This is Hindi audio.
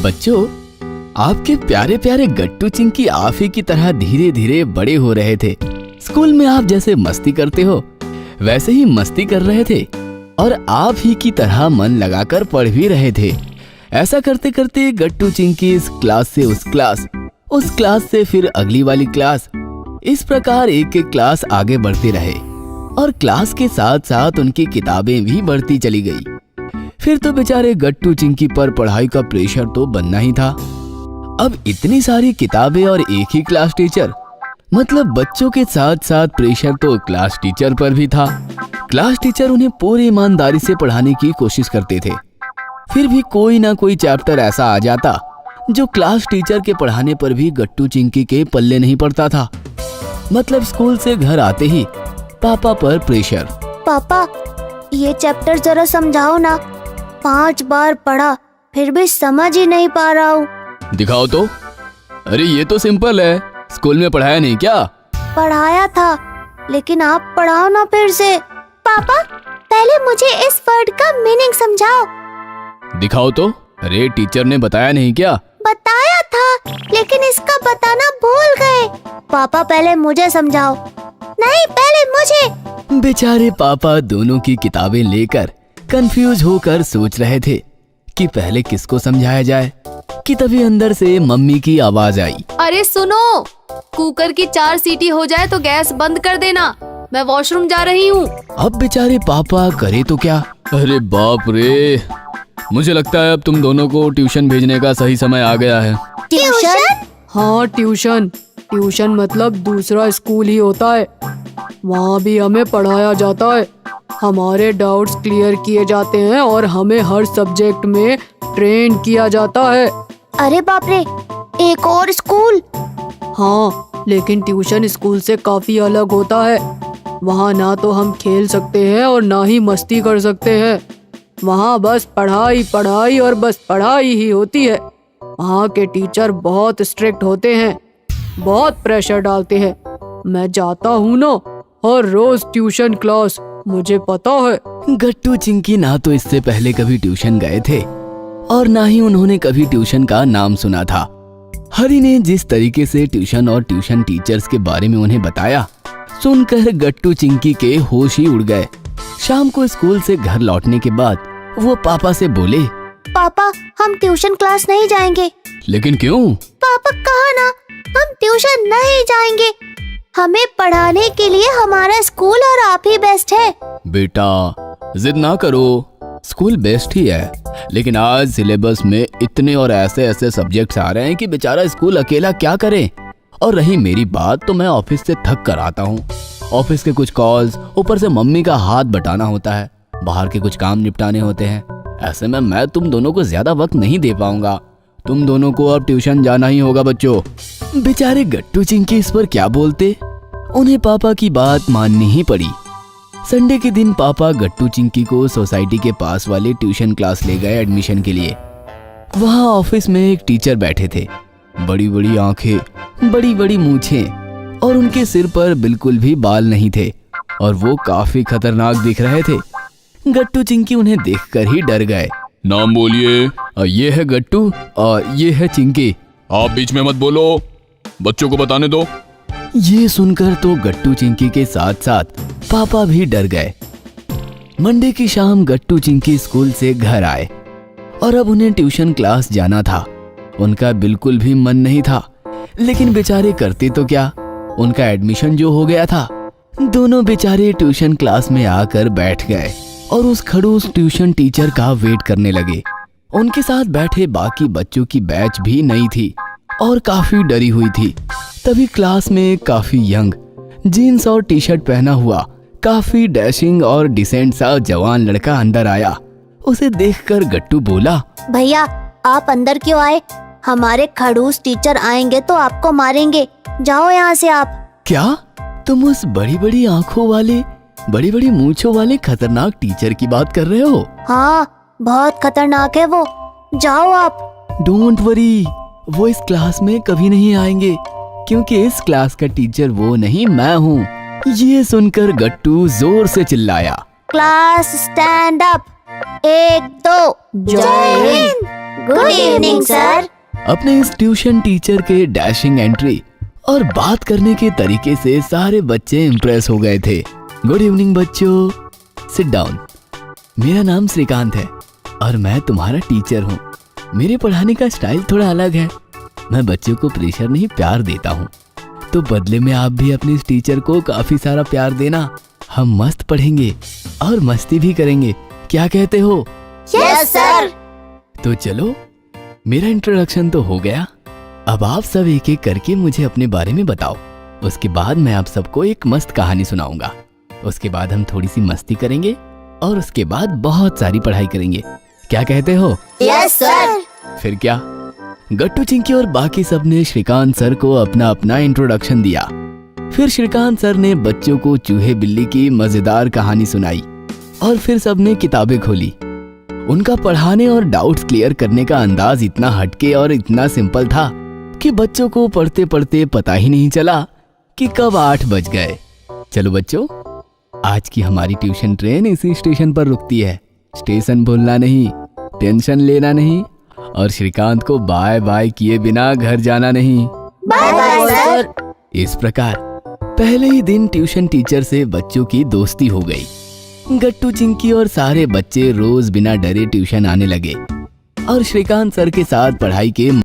बच्चों, आपके प्यारे प्यारे गट्टू चिंकी आप ही की तरह धीरे धीरे बड़े हो रहे थे। स्कूल में आप जैसे मस्ती करते हो वैसे ही मस्ती कर रहे थे और आप ही की तरह मन लगाकर पढ़ भी रहे थे। ऐसा करते करते गट्टू चिंकी इस क्लास से उस क्लास से फिर अगली वाली क्लास, इस प्रकार एक एक क्लास आगे बढ़ते रहे और क्लास के साथ साथ उनकी किताबें भी बढ़ती चली गई। फिर तो बेचारे गट्टू चिंकी पर पढ़ाई का प्रेशर तो बनना ही था। अब इतनी सारी किताबें और एक ही क्लास टीचर, मतलब बच्चों के साथ साथ प्रेशर तो क्लास टीचर पर भी था। क्लास टीचर उन्हें पूरी ईमानदारी से पढ़ाने की कोशिश करते थे, फिर भी कोई ना कोई चैप्टर ऐसा आ जाता जो क्लास टीचर के पढ़ाने पर भी गट्टू चिंकी के पल्ले नहीं पड़ता था। मतलब स्कूल से घर आते ही पापा पर प्रेशर। पापा, ये चैप्टर जरा समझाओ ना, 5 बार पढ़ा फिर भी समझ ही नहीं पा रहा हूँ। दिखाओ तो। अरे ये तो सिंपल है, स्कूल में पढ़ाया नहीं क्या? पढ़ाया था, लेकिन आप पढ़ाओ ना फिर से। पापा, पहले मुझे इस वर्ड का मीनिंग समझाओ। दिखाओ तो। अरे टीचर ने बताया नहीं क्या? बताया था, लेकिन इसका बताना भूल गए। पापा, पहले मुझे समझाओ। नहीं, पहले मुझे। बेचारे पापा दोनों की किताबें लेकर कंफ्यूज होकर सोच रहे थे कि पहले किसको समझाया जाए कि तभी अंदर से मम्मी की आवाज आई। अरे सुनो, कुकर की 4 सीटी हो जाए तो गैस बंद कर देना, मैं वॉशरूम जा रही हूँ। अब बेचारे पापा करे तो क्या? अरे बाप रे, मुझे लगता है अब तुम दोनों को ट्यूशन भेजने का सही समय आ गया है। ट्यूशन? हाँ, ट्यूशन मतलब दूसरा स्कूल ही होता है। वहाँ भी हमें पढ़ाया जाता है, हमारे डाउट्स क्लियर किए जाते हैं और हमें हर सब्जेक्ट में ट्रेन किया जाता है। अरे बाप रे, एक और स्कूल? हाँ, लेकिन ट्यूशन स्कूल से काफी अलग होता है। वहाँ ना तो हम खेल सकते हैं और ना ही मस्ती कर सकते हैं। वहाँ बस पढ़ाई और बस पढ़ाई ही होती है। वहाँ के टीचर बहुत स्ट्रिक्ट होते हैं, बहुत प्रेशर डालते हैं। मैं जाता हूँ ना हर रोज ट्यूशन क्लास, मुझे पता है। गट्टू चिंकी ना तो इससे पहले कभी ट्यूशन गए थे और ना ही उन्होंने कभी ट्यूशन का नाम सुना था। हरी ने जिस तरीके से ट्यूशन और ट्यूशन टीचर्स के बारे में उन्हें बताया, सुनकर गट्टू चिंकी के होश ही उड़ गए। शाम को स्कूल से घर लौटने के बाद वो पापा से बोले, पापा, हम ट्यूशन क्लास नहीं जाएंगे। लेकिन क्यों? पापा, कहा ना, हम ट्यूशन नहीं जाएंगे। हमें पढ़ाने के लिए हमारा स्कूल और आप ही बेस्ट है। बेटा जिद ना करो, स्कूल बेस्ट ही है, लेकिन आज सिलेबस में इतने और ऐसे सब्जेक्ट्स आ रहे हैं कि बेचारा स्कूल अकेला क्या करे। और रही मेरी बात, तो मैं ऑफिस से थक कर आता हूँ। ऑफिस के कुछ कॉल्स, ऊपर से मम्मी का हाथ बटाना होता है, बाहर के कुछ काम निपटाने होते हैं। ऐसे में मैं तुम दोनों को ज्यादा वक्त नहीं दे पाऊंगा। तुम दोनों को अब ट्यूशन जाना ही होगा बच्चों। बेचारे गट्टू चिंकी इस पर क्या बोलते, उन्हें पापा की बात माननी ही पड़ी। संडे के दिन पापा गट्टू चिंकी को सोसाइटी के पास वाले ट्यूशन क्लास ले गए एडमिशन के लिए। वहाँ ऑफिस में एक टीचर बैठे थे, बड़ी बड़ी आंखें, बड़ी बड़ी मूछें और उनके सिर पर बिल्कुल भी बाल नहीं थे और वो काफी खतरनाक दिख रहे थे। गट्टू चिंकी उन्हें देखकर ही डर गए। नाम बोलिए। ये है गट्टू और ये है चिंकी। आप बीच में मत बोलो, बच्चों को बताने दो। ये सुनकर तो गट्टू चिंकी के साथ साथ पापा भी डर गए। मंडे की शाम गट्टू चिंकी स्कूल से घर आए और अब उन्हें ट्यूशन क्लास जाना था। उनका बिल्कुल भी मन नहीं था, लेकिन बेचारे करते तो क्या, उनका एडमिशन जो हो गया था। दोनों बेचारे ट्यूशन क्लास में आकर बैठ गए और उस खड़ूस ट्यूशन टीचर का वेट करने लगे। उनके साथ बैठे बाकी बच्चों की बैच भी नई थी और काफी डरी हुई थी। तभी क्लास में एक काफी यंग, जीन्स और टी शर्ट पहना हुआ, काफी डैशिंग और डिसेंट सा जवान लड़का अंदर आया। उसे देखकर गट्टू बोला, भैया, आप अंदर क्यों आए? हमारे खड़ूस टीचर आएंगे तो आपको मारेंगे। जाओ यहाँ से आप। क्या तुम उस बड़ी बड़ी आंखों वाले, बड़ी बड़ी मूंछों वाले खतरनाक टीचर की बात कर रहे हो? हाँ, बहुत खतरनाक है वो। जाओ आप। डोंट वरी, वो इस क्लास में कभी नहीं आएंगे, क्योंकि इस क्लास का टीचर वो नहीं, मैं हूँ। ये सुनकर गट्टू जोर से चिल्लाया, क्लास स्टैंड अप। 1 2 जय हिंद। Good evening sir. अपने इस ट्यूशन टीचर के डैशिंग एंट्री और बात करने के तरीके से सारे बच्चे इम्प्रेस हो गए थे। गुड इवनिंग बच्चों, सिट डाउन। मेरा नाम श्रीकांत है और मैं तुम्हारा टीचर हूँ। मेरे पढ़ाने का स्टाइल थोड़ा अलग है। मैं बच्चों को प्रेशर नहीं, प्यार देता हूँ। तो बदले में आप भी अपने इस टीचर को काफी सारा प्यार देना। हम मस्त पढ़ेंगे और मस्ती भी करेंगे, क्या कहते हो? Yes sir. तो चलो, मेरा इंट्रोडक्शन तो हो गया। अब आप सब एक एक करके मुझे अपने बारे में बताओ। उसके बाद मैं आप सबको एक मस्त कहानी सुनाऊंगा। उसके बाद हम थोड़ी सी मस्ती करेंगे और उसके बाद बहुत सारी पढ़ाई करेंगे, क्या कहते हो? Yes sir. फिर क्या, गट्टू चिंकी और बाकी सब ने श्रीकांत सर को अपना अपना इंट्रोडक्शन दिया। फिर श्रीकांत सर ने बच्चों को चूहे बिल्ली की मजेदार कहानी सुनाई और फिर सबने किताबें खोली। उनका पढ़ाने और डाउट्स क्लियर करने का अंदाज इतना हटके और इतना सिंपल था कि बच्चों को पढ़ते पढ़ते पता ही नहीं चला कि कब 8 बज गए। चलो बच्चों, आज की हमारी ट्यूशन ट्रेन इसी स्टेशन पर रुकती है। स्टेशन भूलना नहीं, टेंशन लेना नहीं और श्रीकांत को बाय बाय किए बिना घर जाना नहीं। Bye bye sir. इस प्रकार पहले ही दिन ट्यूशन टीचर से बच्चों की दोस्ती हो गई। गट्टू चिंकी और सारे बच्चे रोज बिना डरे ट्यूशन आने लगे और श्रीकांत सर के साथ पढ़ाई के